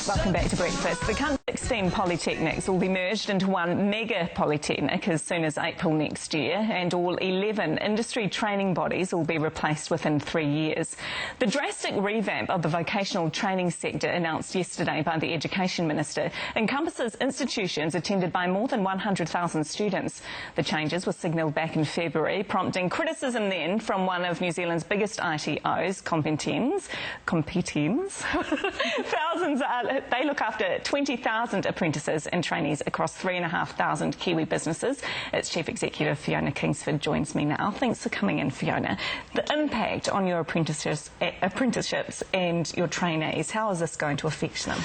Welcome back to Breakfast. The country's 16 polytechnics will be merged into one mega polytechnic as soon as April next year, and all 11 industry training bodies will be replaced within 3 years. The drastic revamp of the vocational training sector announced yesterday by the Education Minister encompasses institutions attended by more than 100,000 students. The changes were signalled back in February, prompting criticism then from one of New Zealand's biggest ITOs, Competenz. They look after 20,000 apprentices and trainees across 3,500 Kiwi businesses. Its Chief Executive, Fiona Kingsford, joins me now. Thanks for coming in, Fiona. The impact on your apprenticeships and your trainees, how is this going to affect them?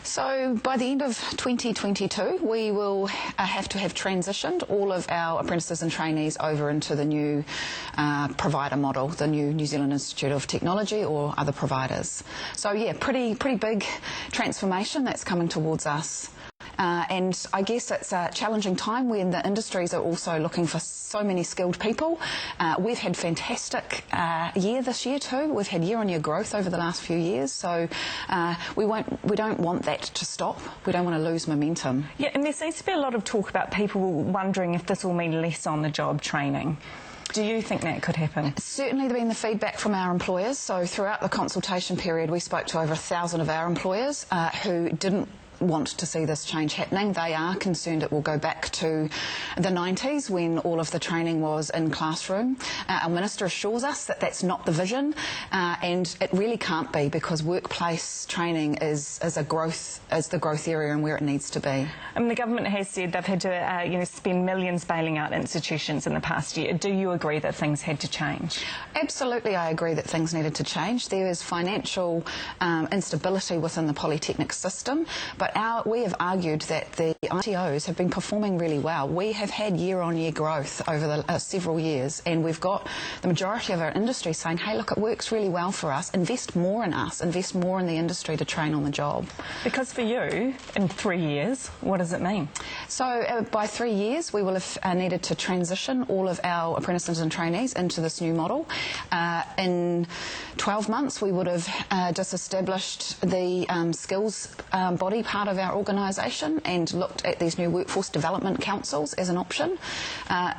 So by the end of 2022, we will have to have transitioned all of our apprentices and trainees over into the new provider model, the new New Zealand Institute of Technology or other providers. So yeah, pretty big transformation that's coming towards us. And I guess it's a challenging time when the industries are also looking for so many skilled people. We've had fantastic year this year too. We've had year-on-year growth over the last few years, so we don't want that to stop. We don't want to lose momentum. Yeah, and there seems to be a lot of talk about people wondering if this will mean less on-the-job training. Do you think that could happen? Certainly there's been the feedback from our employers. So throughout the consultation period, we spoke to over 1,000 of our employers who didn't want to see this change happening. They are concerned it will go back to the 90s when all of the training was in classroom. Our Minister assures us that that's not the vision, and it really can't be, because workplace training is the growth area and where it needs to be. The government has said they've had to spend millions bailing out institutions in the past year. Do you agree that things had to change? Absolutely, I agree that things needed to change. There is financial instability within the polytechnic system, but we have argued that the ITOs have been performing really well. We have had year-on-year growth over the several years, and we've got the majority of our industry saying, hey, look, it works really well for us. Invest more in us, invest more in the industry to train on the job. Because for you, in 3 years, what does it mean? So by 3 years, we will have needed to transition all of our apprentices and trainees into this new model. In 12 months, we would have disestablished the skills body part of our organisation and looked at these new workforce development councils as an option.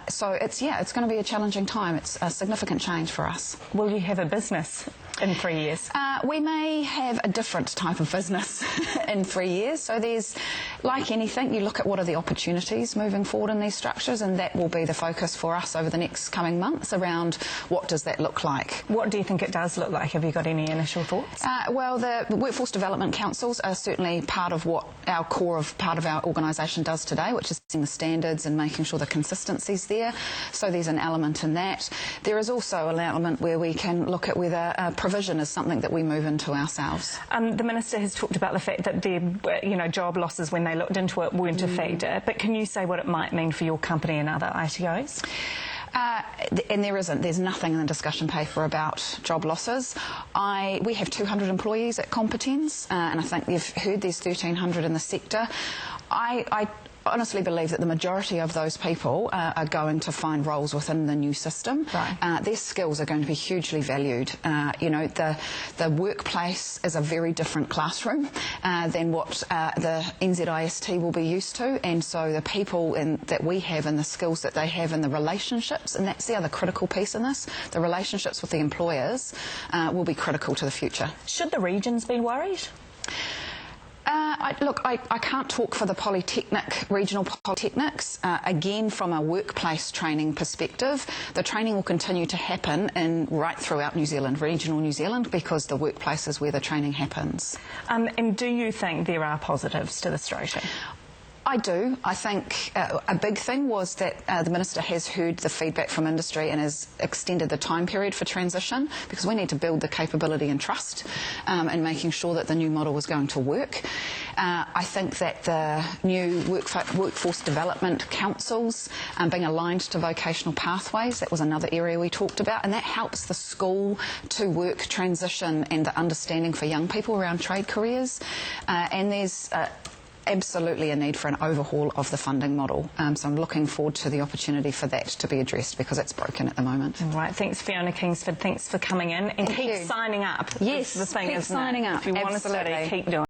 So it's going to be a challenging time. It's a significant change for us. Will you have a business in 3 years? We may have a different type of business in 3 years. So there's, like anything, you look at what are the opportunities moving forward in these structures, and that will be the focus for us over the next coming months around what does that look like. What do you think it does look like? Have you got any initial thoughts? Well, the workforce development councils are certainly part of what our part of our organisation does today, which is setting the standards and making sure the consistency's there. So there's an element in that. There is also an element where we can look at whether provision is something that we move into ourselves. The Minister has talked about the fact that the job losses when they looked into it weren't a factor, but can you say what it might mean for your company and other ITOs? And there's nothing in the discussion paper about job losses. We have 200 employees at Competenz, and I think you've heard there's 1,300 in the sector. I honestly believe that the majority of those people are going to find roles within the new system. Right. Their skills are going to be hugely valued. The workplace is a very different classroom than what the NZIST will be used to, and so the people that we have and the skills that they have and the relationships, and that's the other critical piece in this, the relationships with the employers will be critical to the future. Should the regions be worried? I can't talk for the regional polytechnics. Again, from a workplace training perspective, the training will continue to happen right throughout New Zealand, regional New Zealand, because the workplace is where the training happens. And do you think there are positives to this strategy? I do. I think a big thing was that the Minister has heard the feedback from industry and has extended the time period for transition, because we need to build the capability and trust in making sure that the new model was going to work. I think that the new workforce development councils being aligned to vocational pathways, that was another area we talked about, and that helps the school to work transition and the understanding for young people around trade careers. And there's absolutely a need for an overhaul of the funding model. So I'm looking forward to the opportunity for that to be addressed, because it's broken at the moment. All right, thanks Fiona Kingsford, thanks for coming in, and keep signing up. Yes, the thing, keep signing up. If you want to study, keep doing it.